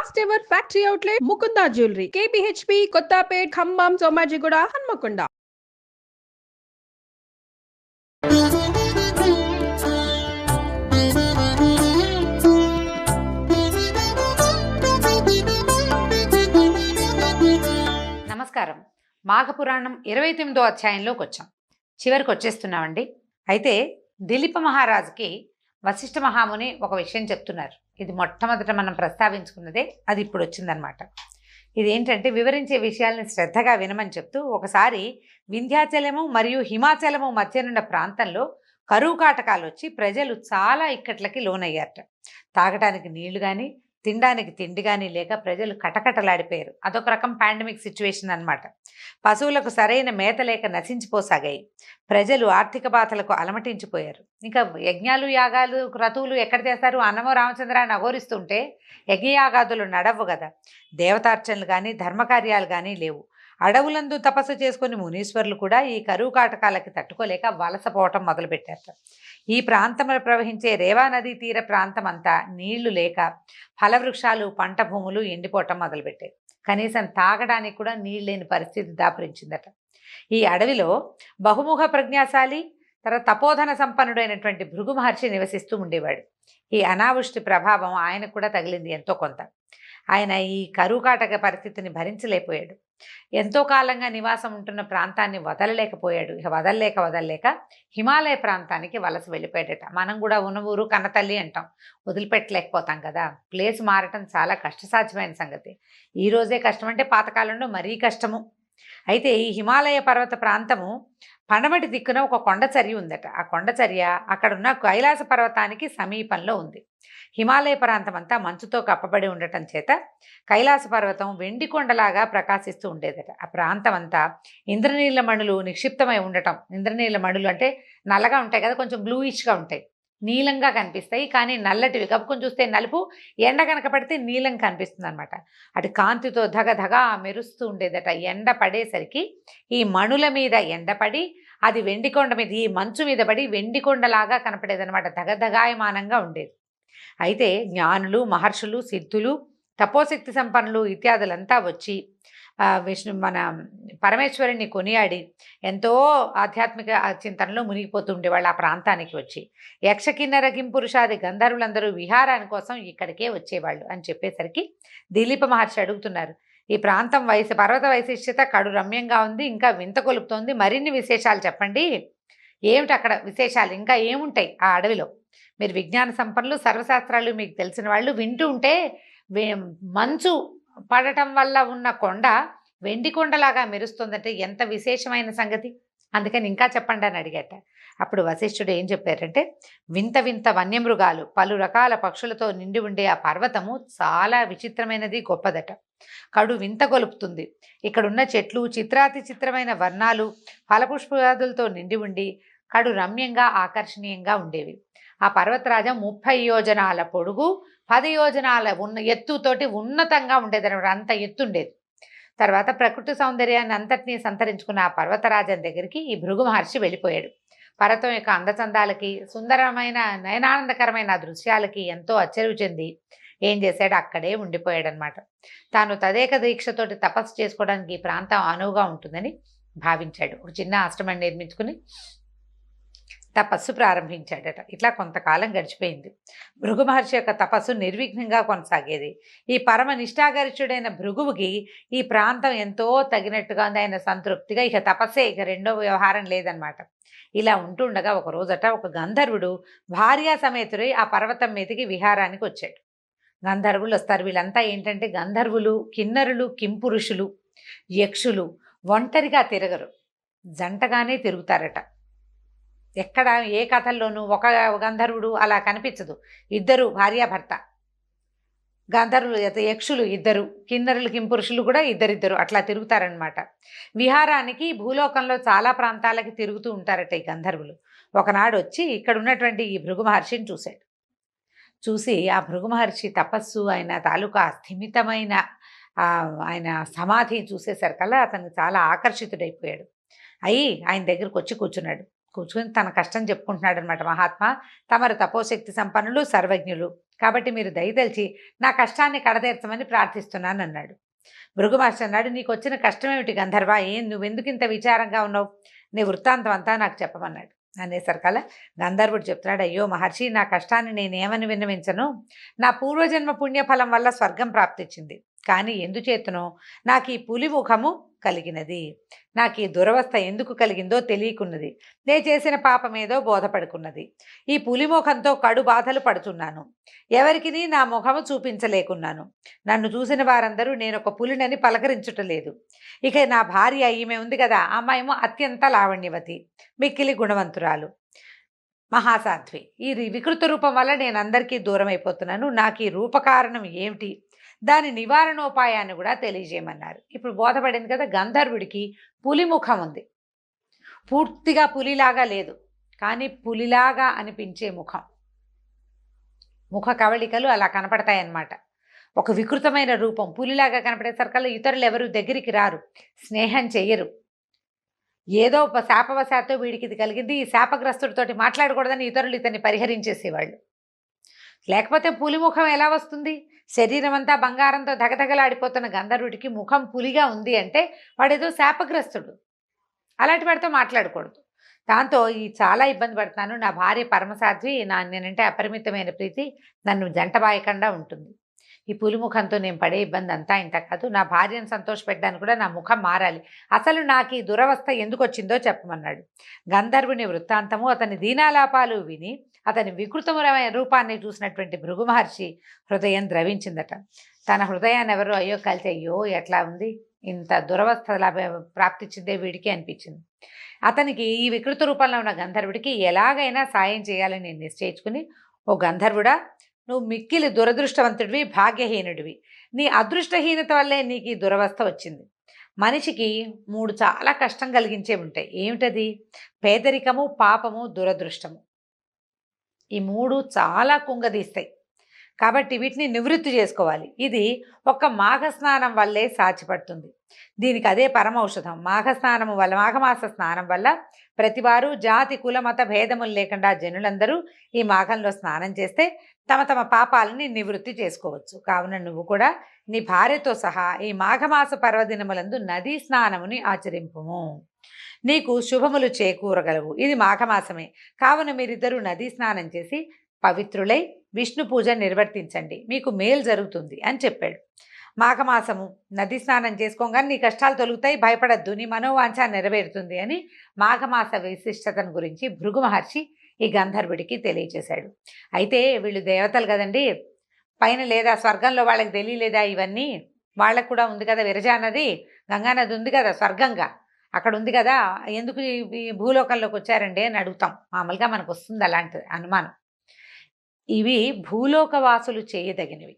First ever factory outlet Mukunda jewellery KPHB Kothapet Khammam Somajiguda Hanamkonda. నమస్కారం. మాఘపురాణం 29వ అధ్యాయంలోకి వచ్చాం. చివరికి వచ్చేస్తున్నామండి. అయితే దిలీప మహారాజుకి వశిష్ఠ మహాముని ఒక విషయం చెప్తున్నారు. ఇది మొట్టమొదట మనం ప్రస్తావించుకున్నదే, అది ఇప్పుడు వచ్చిందనమాట. ఇదేంటంటే వివరించే విషయాల్ని శ్రద్ధగా వినమని చెప్తూ, ఒకసారి వింధ్యాచలము మరియు హిమాచలము మధ్యనున్న ప్రాంతంలో కరువు కాటకాలు వచ్చి ప్రజలు చాలా ఇక్కట్లకి లోనయ్యారట. తాగటానికి నీళ్లు కానీ తినడానికి తిండి కానీ లేక ప్రజలు కటకటలాడిపోయారు. అదొక రకం పాండమిక్ సిచ్యువేషన్ అనమాట. పశువులకు సరైన మేత లేక నశించిపోసాగాయి. ప్రజలు ఆర్థిక బాధలకు అలమటించిపోయారు. ఇంకా యజ్ఞాలు యాగాలు క్రతువులు ఎక్కడ చేస్తారు? అన్నమో రామచంద్రాన్ని అఘోరిస్తుంటే యజ్ఞయాగాదులు నడవు కదా. దేవతార్చనలు కానీ ధర్మకార్యాలు కానీ లేవు. అడవులందు తపస్సు చేసుకుని మునీశ్వరులు కూడా ఈ కరువు కాటకాలకి తట్టుకోలేక వలసపోవటం మొదలుపెట్టారు. ఈ ప్రాంతంలో ప్రవహించే రేవా నదీ తీర ప్రాంతం అంతా నీళ్లు లేక ఫలవృక్షాలు పంట భూములు ఎండిపోవటం మొదలుపెట్టాయి. కనీసం తాగడానికి కూడా నీళ్ళు లేని పరిస్థితి దాపురించిందట. ఈ అడవిలో బహుముఖ ప్రజ్ఞాశాలి తపోధన సంపన్నుడైనటువంటి భృగు మహర్షి నివసిస్తూ ఉండేవాడు. ఈ అనావృష్టి ప్రభావం ఆయనకు కూడా తగిలింది ఎంతో కొంత. ఆయన ఈ కరువు కాటక పరిస్థితిని భరించలేకపోయాడు. ఎంతో కాలంగా నివాసం ఉంటున్న ప్రాంతాన్ని వదలలేకపోయాడు. ఇక వదలలేక హిమాలయ ప్రాంతానికి వలస వెళ్ళిపోయాడట. మనం కూడా ఉన్న ఊరు కన్నతల్లి అంటాం, వదిలిపెట్టలేకపోతాం కదా. ప్లేస్ మారటం చాలా కష్టసాధ్యమైన సంగతి. ఈ రోజే కష్టం అంటే పాతకాలంలో మరీ కష్టము. అయితే ఈ హిమాలయ పర్వత ప్రాంతము పడమటి దిక్కున ఒక కొండచర్య ఉందట. ఆ కొండచర్య అక్కడున్న కైలాస పర్వతానికి సమీపంలో ఉంది. హిమాలయ ప్రాంతం అంతా మంచుతో కప్పబడి ఉండటం చేత కైలాస పర్వతం వెండి కొండలాగా ప్రకాశిస్తూ ఉండేదట. ఆ ప్రాంతం అంతా ఇంద్రనీల మణులు నిక్షిప్తమై ఉండటం. ఇంద్రనీల మణులు అంటే నల్లగా ఉంటాయి కదా, కొంచెం బ్లూయిష్గా ఉంటాయి, నీలంగా కనిపిస్తాయి, కానీ నల్లటివి. కప్పుకొని చూస్తే నలుపు, ఎండ కనుక పడితే నీలం కనిపిస్తుంది అనమాట. అటు కాంతితో ధగధగా మెరుస్తూ ఉండేదట. ఎండ పడేసరికి ఈ మణుల మీద ఎండపడి అది వెండికొండ మీద, ఈ మంచు మీద పడి వెండికొండలాగా కనపడేదనమాట. ధగధగాయమానంగా ఉండేది. అయితే జ్ఞానులు, మహర్షులు, సిద్ధులు, తపోశక్తి సంపన్నులు ఇత్యాదులంతా వచ్చి మన పరమేశ్వరుని కొనియాడి ఎంతో ఆధ్యాత్మిక చింతనలో మునిగిపోతూ ఉండేవాళ్ళు. ఆ ప్రాంతానికి వచ్చి యక్ష కిన్నర కింపురుషాది గంధర్వులందరూ విహారాని కోసం ఇక్కడికే వచ్చేవాళ్ళు అని చెప్పేసరికి దిలీప మహర్షి అడుగుతున్నారు, ఈ ప్రాంతం పర్వత వైశిష్ట్యత కడు రమ్యంగా ఉంది, ఇంకా వింత కొలుపుతోంది, మరిన్ని విశేషాలు చెప్పండి. ఏమిటి అక్కడ విశేషాలు, ఇంకా ఏముంటాయి ఆ అడవిలో? మీరు విజ్ఞాన సంపన్నులు, సర్వశాస్త్రాలు మీకు తెలిసిన వాళ్ళు, వింటూ ఉంటే మంచు పడటం వల్ల ఉన్న కొండ వెండి కొండలాగా మెరుస్తుందంటే ఎంత విశేషమైన సంగతి. అందుకని ఇంకా చెప్పండి అని అడిగట. అప్పుడు వశిష్ఠుడు ఏం చెప్పారంటే, వింత వింత వన్యమృగాలు, పలు రకాల పక్షులతో నిండి ఉండే ఆ పర్వతము చాలా విచిత్రమైనది, గొప్పదట. కడు వింత గొలుపుతుంది. ఇక్కడున్న చెట్లు చిత్రాతి చిత్రమైన వర్ణాలు, ఫలపుష్పాదులతో నిండి ఉండి కడు రమ్యంగా ఆకర్షణీయంగా ఉండేవి. ఆ పర్వతరాజం 30 యోజనాల పొడుగు, 10 యోజనాల ఎత్తుతోటి ఉన్నతంగా ఉండేది అనమాట. అంత ఎత్తుండేది. తర్వాత ప్రకృతి సౌందర్యాన్ని అంతటినీ సంతరించుకున్న ఆ పర్వతరాజం దగ్గరికి ఈ భృగు మహర్షి వెళ్ళిపోయాడు. పర్వతం యొక్క అందచందాలకి, సుందరమైన నయనానందకరమైన దృశ్యాలకి ఎంతో ఆశ్చర్యం చెంది ఏం చేశాడు, అక్కడే ఉండిపోయాడనమాట. తాను తదేక దీక్షతోటి తపస్సు చేసుకోవడానికి ఈ ప్రాంతం అనువుగా ఉంటుందని భావించాడు. ఒక చిన్న ఆశ్రమం నిర్మించుకుని తపస్సు ప్రారంభించాడట. ఇట్లా కొంతకాలం గడిచిపోయింది. భృగు మహర్షి యొక్క తపస్సు నిర్విఘ్నంగా కొనసాగేది. ఈ పరమ నిష్ఠాగరిష్ఠుడైన భృగువుకి ఈ ప్రాంతం ఎంతో తగినట్టుగా ఉంది. ఆయన సంతృప్తిగా ఇక తపస్సే, ఇక రెండో వ్యవహారం లేదనమాట. ఇలా ఉంటుండగా ఒక రోజట ఒక గంధర్వుడు భార్యా సమేతుడై ఆ పర్వతం మీదకి విహారానికి వచ్చాడు. గంధర్వులు వస్తారు. వీళ్ళంతా ఏంటంటే గంధర్వులు, కిన్నరులు, కింపురుషులు, యక్షులు ఒంటరిగా తిరగరు, జంటగానే తిరుగుతారట. ఎక్కడ ఏ కథల్లోనూ ఒక గంధర్వుడు అలా కనిపించదు. ఇద్దరు భార్యాభర్త. గంధర్వులు యక్షులు ఇద్దరు, కిన్నరులు కింపురుషులు కూడా ఇద్దరిద్దరు అట్లా తిరుగుతారనమాట. విహారానికి భూలోకంలో చాలా ప్రాంతాలకి తిరుగుతూ ఉంటారట ఈ గంధర్వులు. ఒకనాడు వచ్చి ఇక్కడ ఉన్నటువంటి ఈ భృగు మహర్షిని చూశాడు. చూసి ఆ భృగు మహర్షి తపస్సు, ఆయన తాలూకా స్థిమితమైన ఆయన సమాధి చూసేసరికల్లా అతను చాలా ఆకర్షితుడైపోయాడు. ఆయన దగ్గరకు వచ్చి కూర్చున్నాడు. కూర్చుని తన కష్టం చెప్పుకుంటున్నాడు అనమాట. మహాత్మా, తమరు తపోశక్తి సంపన్నులు, సర్వజ్ఞులు, కాబట్టి మీరు దయతలిచి నా కష్టాన్ని కడతీర్చమని ప్రార్థిస్తున్నాను అన్నాడు. భృగు మహర్షి అన్నాడు, నీకు వచ్చిన కష్టం ఏమిటి గంధర్వ? నువ్వెందుకు ఇంత విచారంగా ఉన్నావు? నీ వృత్తాంతం అంతా నాకు చెప్పమన్నాడు. అనేసరికల్లా గంధర్వుడు చెప్తున్నాడు, అయ్యో మహర్షి, నా కష్టాన్ని నేనేమని విన్నవించను. నా పూర్వజన్మ పుణ్యఫలం వల్ల స్వర్గం ప్రాప్తించింది. కానీ ఎందుచేతనో నాకు ఈ పులి ముఖము కలిగినది. నాకు ఈ దురవస్థ ఎందుకు కలిగిందో తెలియకున్నది. నే చేసిన పాపమేదో బోధపడుకున్నది. ఈ పులి ముఖంతో కడు బాధలు పడుతున్నాను. ఎవరికి నా ముఖము చూపించలేకున్నాను. నన్ను చూసిన వారందరూ నేను ఒక పులినని పలకరించుటలేదు. ఇక నా భార్య ఈమె ఉంది కదా, అమ్మాయేమో అత్యంత లావణ్యవతి, మిక్కిలి గుణవంతురాలు, మహాసాధ్వి. ఈ వికృత రూపం వల్ల నేను అందరికీ దూరం అయిపోతున్నాను. నాకు ఈ రూపకారణం ఏమిటి? దాని నివారణోపాయాన్ని కూడా తెలియజేయమన్నారు. ఇప్పుడు బోధపడింది కదా, గంధర్వుడికి పులి ముఖం ఉంది. పూర్తిగా పులిలాగా లేదు, కానీ పులిలాగా అనిపించే ముఖం. ముఖ కవళికలు అలా కనపడతాయన్నమాట. ఒక వికృతమైన రూపం పులిలాగా కనపడేసరికల్లా ఇతరులు ఎవరు దగ్గరికి రారు, స్నేహం చెయ్యరు. ఏదో శాపవశాత్తు వీడికి ఇది కలిగింది, ఈ శాపగ్రస్తుడితోటి మాట్లాడకూడదని ఇతరులు ఇతన్ని పరిహరించేసేవాళ్ళు. లేకపోతే పులి ముఖం ఎలా వస్తుంది? శరీరం అంతా బంగారంతో దగదగలాడిపోతున్న గంధర్వుడికి ముఖం పులిగా ఉంది అంటే వాడేదో శాపగ్రస్తుడు. అలాంటి వాడితో మాట్లాడకూడదు. దాంతో చాలా ఇబ్బంది పడుతున్నాను. నా భార్య పరమసాధ్వి, నేనంటే అపరిమితమైన ప్రీతి, నన్ను జంటబాయకుండా ఉంటుంది. ఈ పులి ముఖంతో నేను పడే ఇబ్బంది అంతా ఇంత కాదు. నా భార్యను సంతోషపెట్టడానికి కూడా నా ముఖం మారాలి. అసలు నాకు ఈ దురవస్థ ఎందుకు వచ్చిందో చెప్పమన్నాడు. గంధర్వుని వృత్తాంతము, అతని దీనాలాపాలు విని అతని వికృతమైన రూపాన్ని చూసినటువంటి భృగు మహర్షి హృదయం ద్రవించిందట. తన హృదయాన్ని ఎవరో అయ్యో కలిసి, అయ్యో ఎట్లా ఉంది, ఇంత దురవస్థ ప్రాప్తించిందే వీడికి అనిపించింది. అతనికి ఈ వికృత రూపంలో ఉన్న గంధర్వుడికి ఎలాగైనా సాయం చేయాలని నిశ్చయించుకుని, ఓ గంధర్వుడా, నువ్వు మిక్కిలి దురదృష్టవంతుడివి, భాగ్యహీనుడివి. నీ అదృష్టహీనత వల్లే నీకు ఈ దురవస్థ వచ్చింది. మనిషికి 3 చాలా కష్టం కలిగించే ఉంటాయి. ఏమిటది? పేదరికము, పాపము, దురదృష్టము. ఈ 3 చాలా కుంగదీస్తాయి. కాబట్టి వీటిని నివృత్తి చేసుకోవాలి. ఇది ఒక్క మాఘస్నానం వల్లే సాధ్యపడుతుంది. దీనికి అదే పరమౌషధం. మాఘస్నానము వల్ల, మాఘమాస స్నానం వల్ల ప్రతివారు జాతి కుల మత భేదములు లేకుండా జనులందరూ ఈ మాఘంలో స్నానం చేస్తే తమ తమ పాపాలని నివృత్తి చేసుకోవచ్చు. కావున నువ్వు కూడా నీ భార్యతో సహా ఈ మాఘమాస పర్వదినములందు నదీ స్నానముని ఆచరింపుము. నీకు శుభములు చేకూరగలవు. ఇది మాఘమాసమే. కావున మీరిద్దరూ నదీ స్నానం చేసి పవిత్రులై విష్ణు పూజ నిర్వర్తించండి, మీకు మేలు జరుగుతుంది అని చెప్పాడు. మాఘమాసము నదీ స్నానం చేసుకోగానే నీ కష్టాలు తొలుగుతాయి, భయపడద్దు, నీ మనోవాంఛ నెరవేరుతుంది అని మాఘమాస విశిష్టతను గురించి భృగు మహర్షి ఈ గంధర్వుడికి తెలియచేశాడు. అయితే వీళ్ళు దేవతలు కదండి, పైన లేదా స్వర్గంలో వాళ్ళకి తెలియలేదా ఇవన్నీ? వాళ్ళకు కూడా ఉంది కదా విరజా నది, గంగానది ఉంది కదా స్వర్గంగా, అక్కడ ఉంది కదా, ఎందుకు ఈ భూలోకంలోకి వచ్చారండి అని అడుగుతాం. మామూలుగా మనకు వస్తుంది అలాంటి అనుమానం. ఇవి భూలోకవాసులు చేయదగినవి.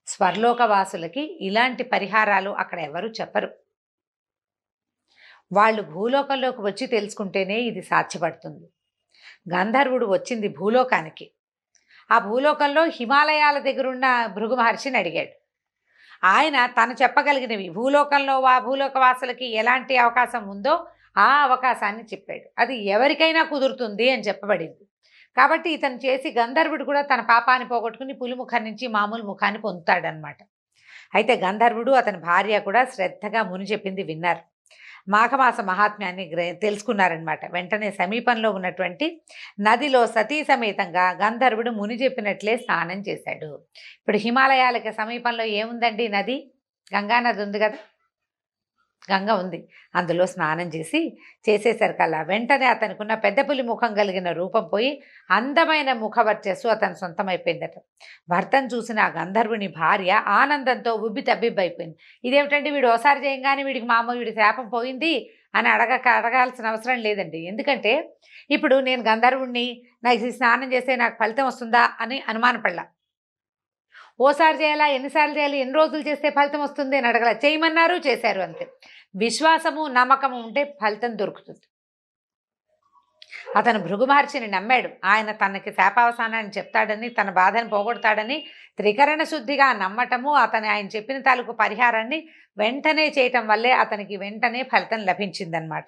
స్వర్లోకవాసులకి ఇలాంటి పరిహారాలు అక్కడ ఎవరు చెప్పరు. వాళ్ళు భూలోకంలోకి వచ్చి తెలుసుకుంటేనే ఇది సాధ్యపడుతుంది. గంధర్వుడు వచ్చింది భూలోకానికి. ఆ భూలోకంలో హిమాలయాల దగ్గరున్న భృగు మహర్షిని అడిగాడు. ఆయన తను చెప్పగలిగినవి, భూలోకంలో భూలోకవాసులకి ఎలాంటి అవకాశం ఉందో ఆ అవకాశాన్ని చెప్పాడు. అది ఎవరికైనా కుదురుతుంది అని చెప్పబడింది. కాబట్టి ఇతను చేసి గంధర్వుడు కూడా తన పాపాన్ని పోగొట్టుకుని పులి ముఖం నుంచి మామూలు ముఖాన్ని పొందుతాడనమాట. అయితే గంధర్వుడు అతని భార్య కూడా శ్రద్ధగా ముని చెప్పింది విన్నారు. మాఘమాస మహాత్మ్యాన్ని తెలుసుకున్నారనమాట. వెంటనే సమీపంలో ఉన్నటువంటి నదిలో సతీ సమేతంగా గంధర్వుడు ముని చెప్పినట్లే స్నానం చేశాడు. ఇప్పుడు హిమాలయాలకి సమీపంలో ఏముందండి? నది, గంగా నది ఉంది కదా, గంగ ఉంది. అందులో స్నానం చేసేసరికల్లా వెంటనే అతనికున్న పెద్ద పులి ముఖం కలిగిన రూపం పోయి అందమైన ముఖవర్చస్సు అతని సొంతమైపోయిందట. భర్తను చూసిన ఆ గంధర్వుని భార్య ఆనందంతో ఉబ్బి తబ్బిబ్బైపోయింది. ఇదేమిటండి, వీడు ఓసారి చేయంగానే వీడికి మామూలు వీడి శాపం పోయింది అని అడగాల్సిన అవసరం లేదండి. ఎందుకంటే ఇప్పుడు నేను గంధర్వుడిని, నాకు స్నానం చేస్తే నాకు ఫలితం వస్తుందా అని అనుమానపడలా. ఓసారి చేయాలా, ఎన్నిసార్లు చేయాలి, ఎన్ని రోజులు చేస్తే ఫలితం వస్తుంది అని అడగల. చేయమన్నారు, చేశారు, అంతే. విశ్వాసము నమ్మకము ఉంటే ఫలితం దొరుకుతుంది. అతను భృగు మహర్షిని నమ్మాడు. ఆయన తనకి శాపావసానాన్ని చెప్తాడని, తన బాధను పోగొడతాడని త్రికరణ శుద్ధిగా నమ్మటము, ఆయన చెప్పిన తాలూకు పరిహారాన్ని వెంటనే చేయటం వల్లే అతనికి వెంటనే ఫలితం లభించిందనమాట.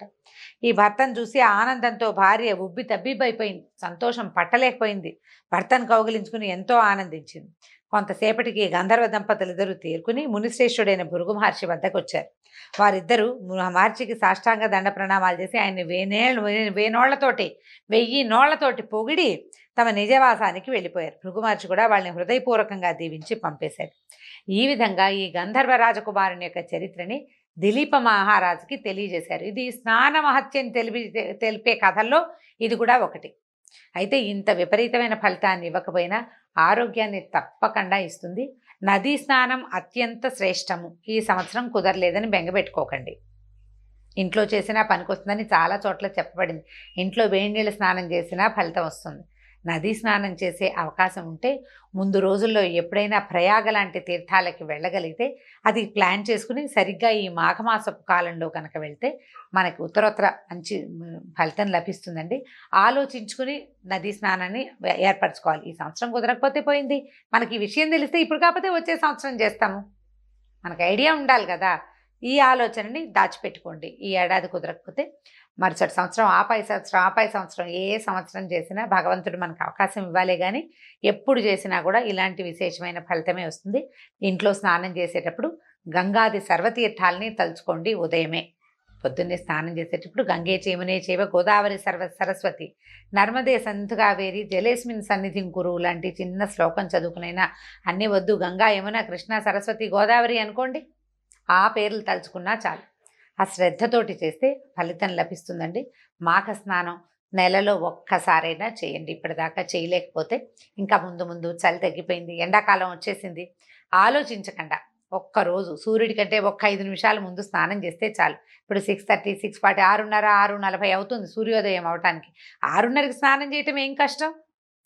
ఈ భర్తను చూసి ఆనందంతో భార్య ఉబ్బి తబ్బిబ్బైపోయింది. సంతోషం పట్టలేకపోయింది. భర్తను కౌగిలించుకుని ఎంతో ఆనందించింది. కొంతసేపటికి గంధర్వ దంపతులిద్దరూ తేరుకుని మునిశ్రేష్ఠుడైన భృగు మహర్షి వద్దకు వచ్చారు. వారిద్దరూ మహర్షికి సాష్టాంగ దండ ప్రణామాలు చేసి ఆయన్ని వేనోళ్లతోటి 1000 నోళ్లతోటి పొగిడి తమ నిజవాసానికి వెళ్ళిపోయారు. భృగు మహర్షి కూడా వాళ్ళని హృదయపూర్వకంగా దీవించి పంపేశారు. ఈ విధంగా ఈ గంధర్వ రాజకుమారుని యొక్క చరిత్రని దిలీప మహారాజుకి తెలియజేశారు. ఇది స్నాన మహత్యం తెలిపే కథల్లో ఇది కూడా ఒకటి. అయితే ఇంత విపరీతమైన ఫలితాన్ని ఇవ్వకపోయినా ఆరోగ్యాన్ని తప్పకుండా ఇస్తుంది. నదీ స్నానం అత్యంత శ్రేష్టము. ఈ సంవత్సరం కుదరలేదని బెంగపెట్టుకోకండి. ఇంట్లో చేసినా పనికొస్తుందని చాలా చోట్ల చెప్పబడింది. ఇంట్లో వేడి నీళ్ళ స్నానం చేసినా ఫలితం వస్తుంది. నదీ స్నానం చేసే అవకాశం ఉంటే ముందు రోజుల్లో ఎప్పుడైనా ప్రయాగ లాంటి తీర్థాలకి వెళ్ళగలిగితే అది ప్లాన్ చేసుకుని సరిగ్గా ఈ మాఘమాసపు కాలంలో కనుక వెళ్తే మనకి ఉత్తరోత్తర మంచి ఫలితం లభిస్తుందండి. ఆలోచించుకుని నదీ స్నానాన్ని ఏర్పరచుకోవాలి. ఈ సంవత్సరం కుదరకపోతే పోయింది. మనకి ఈ విషయం తెలిస్తే ఇప్పుడు కాకపోతే వచ్చే సంవత్సరం చేస్తాము. మనకు ఐడియా ఉండాలి కదా. ఈ ఆలోచనని దాచిపెట్టుకోండి. ఈ ఏడాది కుదరకపోతే మరుసటి సంవత్సరం, ఆపై సంవత్సరం ఏ సంవత్సరం చేసినా భగవంతుడు మనకు అవకాశం ఇవ్వాలే కానీ ఎప్పుడు చేసినా కూడా ఇలాంటి విశేషమైన ఫలితమే వస్తుంది. ఇంట్లో స్నానం చేసేటప్పుడు గంగాది సర్వతీర్థాలని తలుచుకోండి. ఉదయమే పొద్దున్నే స్నానం చేసేటప్పుడు గంగే చేమునే చేవ గోదావరి సరస్వతి నర్మదే సంతు కావేరి జలేస్మిన్ సన్నిధిం కురు లాంటి చిన్న శ్లోకం చదువుకునైనా అన్నీ వద్దు. గంగా, యమున, కృష్ణ, సరస్వతి, గోదావరి అనుకోండి. ఆ పేర్లు తలుచుకున్నా చాలు. ఆ శ్రద్ధతోటి చేస్తే ఫలితం లభిస్తుందండి. మాఘ స్నానం నెలలో ఒక్కసారైనా చేయండి. ఇప్పటిదాకా చేయలేకపోతే ఇంకా ముందు చలి తగ్గిపోయింది, ఎండాకాలం వచ్చేసింది, ఆలోచించకుండా ఒక్కరోజు సూర్యుడి కంటే 5 నిమిషాల ముందు స్నానం చేస్తే చాలు. ఇప్పుడు 6:30, 6:40, 6:30, 6:40 అవుతుంది సూర్యోదయం అవటానికి. 6:30కి స్నానం చేయటం ఏం కష్టం,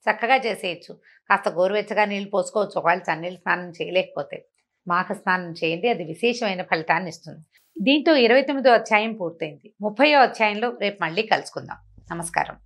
చక్కగా చేసేయచ్చు. కాస్త గోరువెచ్చగా నీళ్ళు పోసుకోవచ్చు ఒకవేళ చన్నీళ్ళు స్నానం చేయలేకపోతే. మాఘ స్నానం చేయండి, అది విశేషమైన ఫలితాన్ని ఇస్తుంది. దీంతో 29వ అధ్యాయం పూర్తయింది. 30వ అధ్యాయంలో రేపు మళ్ళీ కలుసుకుందాం. నమస్కారం.